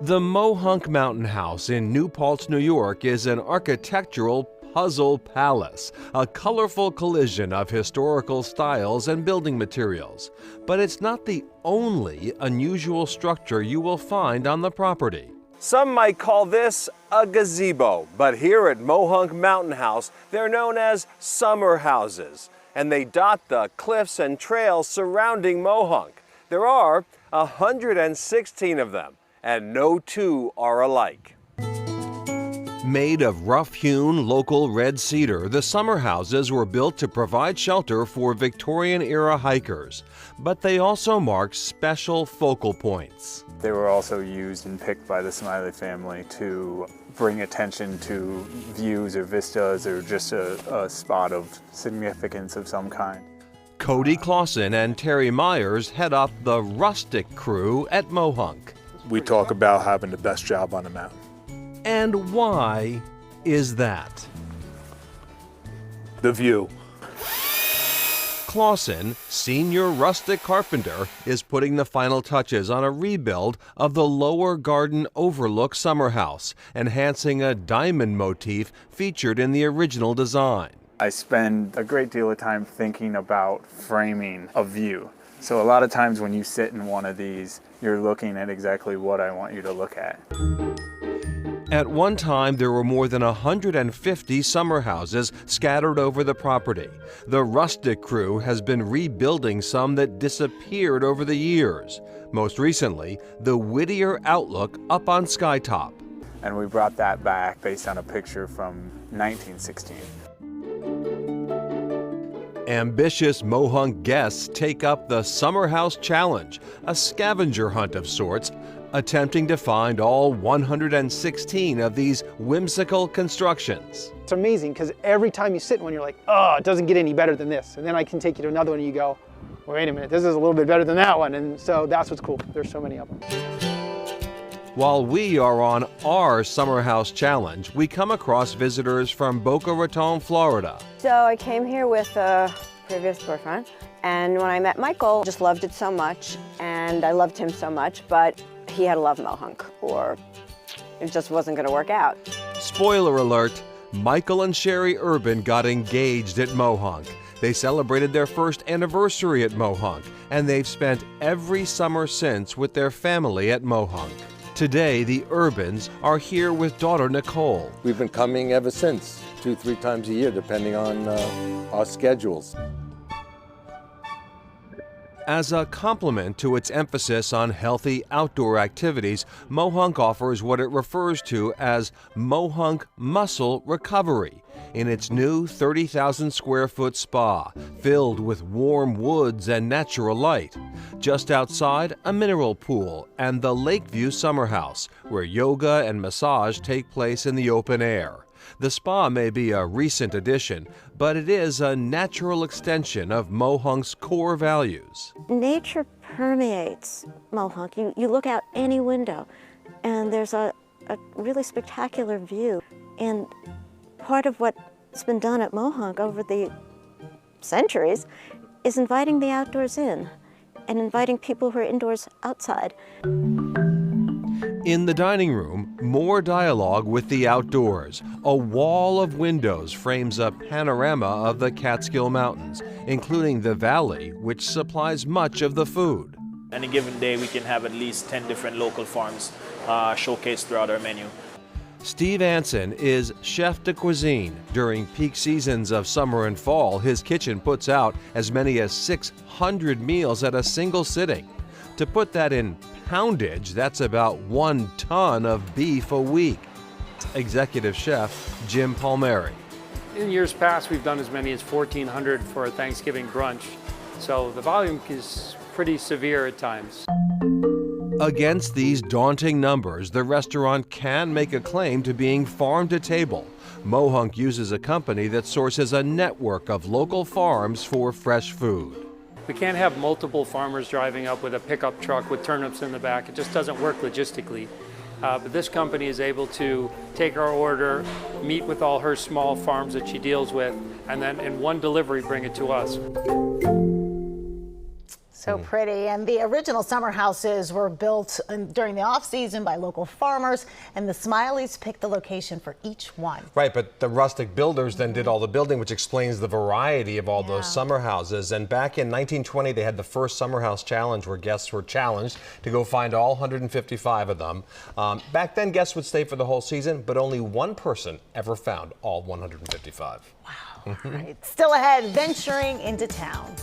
The Mohunk Mountain House in New Paltz, New York is an architectural puzzle palace, a colorful collision of historical styles and building materials. But it's not the only unusual structure you will find on the property. Some might call this a gazebo, but here at Mohunk Mountain House, they're known as summer houses, and they dot the cliffs and trails surrounding Mohunk. There are 116 of them, and no two are alike. Made of rough-hewn local red cedar, the summer houses were built to provide shelter for Victorian-era hikers, but they also mark special focal points. They were also used and picked by the Smiley family to bring attention to views or vistas or just a spot of significance of some kind. Cody Clausen and Terry Myers head up the rustic crew at Mohunk. We talk about having the best job on the mountain. And why is that? The view. Clausen, senior rustic carpenter, is putting the final touches on a rebuild of the lower garden overlook summer house, enhancing a diamond motif featured in the original design. I spend a great deal of time thinking about framing a view. So a lot of times when you sit in one of these, you're looking at exactly what I want you to look at. At one time, there were more than 150 summer houses scattered over the property. The rustic crew has been rebuilding some that disappeared over the years. Most recently, the Whittier Outlook up on Skytop. And we brought that back based on a picture from 1916. Ambitious Mohunk guests take up the Summer House Challenge, a scavenger hunt of sorts, attempting to find all 116 of these whimsical constructions. It's amazing because every time you sit in one, you're like, oh, it doesn't get any better than this. And then I can take you to another one and you go, wait a minute, this is a little bit better than that one. And so that's what's cool. There's so many of them. While we are on our Summer House Challenge, we come across visitors from Boca Raton, Florida. So I came here with a previous boyfriend, and when I met Michael, just loved it so much, and I loved him so much, but he had to love Mohunk, or it just wasn't going to work out. Spoiler alert, Michael and Sherry Urban got engaged at Mohunk. They celebrated their first anniversary at Mohunk, and they've spent every summer since with their family at Mohunk. Today, the Urbans are here with daughter Nicole. We've been coming ever since, 2-3 times a year, depending on our schedules. As a complement to its emphasis on healthy outdoor activities, Mohunk offers what it refers to as Mohunk Muscle Recovery in its new 30,000 square foot spa, filled with warm woods and natural light. Just outside, a mineral pool and the Lakeview Summer House, where yoga and massage take place in the open air. The spa may be a recent addition, but it is a natural extension of Mohunk's core values. Nature permeates Mohunk. You look out any window and there's a really spectacular view. And part of what's been done at Mohunk over the centuries is inviting the outdoors in and inviting people who are indoors outside. In the dining room, more dialogue with the outdoors. A wall of windows frames a panorama of the Catskill Mountains, including the valley, which supplies much of the food. Any given day, we can have at least 10 different local farms showcased throughout our menu. Steve Anson is chef de cuisine. During peak seasons of summer and fall, his kitchen puts out as many as 600 meals at a single sitting. To put that in poundage, that's about 1 ton of beef a week. Executive Chef Jim Palmieri. In years past, we've done as many as 1,400 for a Thanksgiving brunch, so the volume is pretty severe at times. Against these daunting numbers, the restaurant can make a claim to being farm to table. Mohunk uses a company that sources a network of local farms for fresh food. We can't have multiple farmers driving up with a pickup truck with turnips in the back. It just doesn't work logistically. But this company is able to take our order, meet with all her small farms that she deals with, and then in one delivery bring it to us. So pretty. And the original summer houses were built during the off-season by local farmers, and the Smileys picked the location for each one. Right, but the rustic builders then did all the building, which explains the variety of all those summer houses. And back in 1920, they had the first summer house challenge where guests were challenged to go find all 155 of them. Back then, guests would stay for the whole season, but only one person ever found all 155. Wow. All right. Still ahead, venturing into town.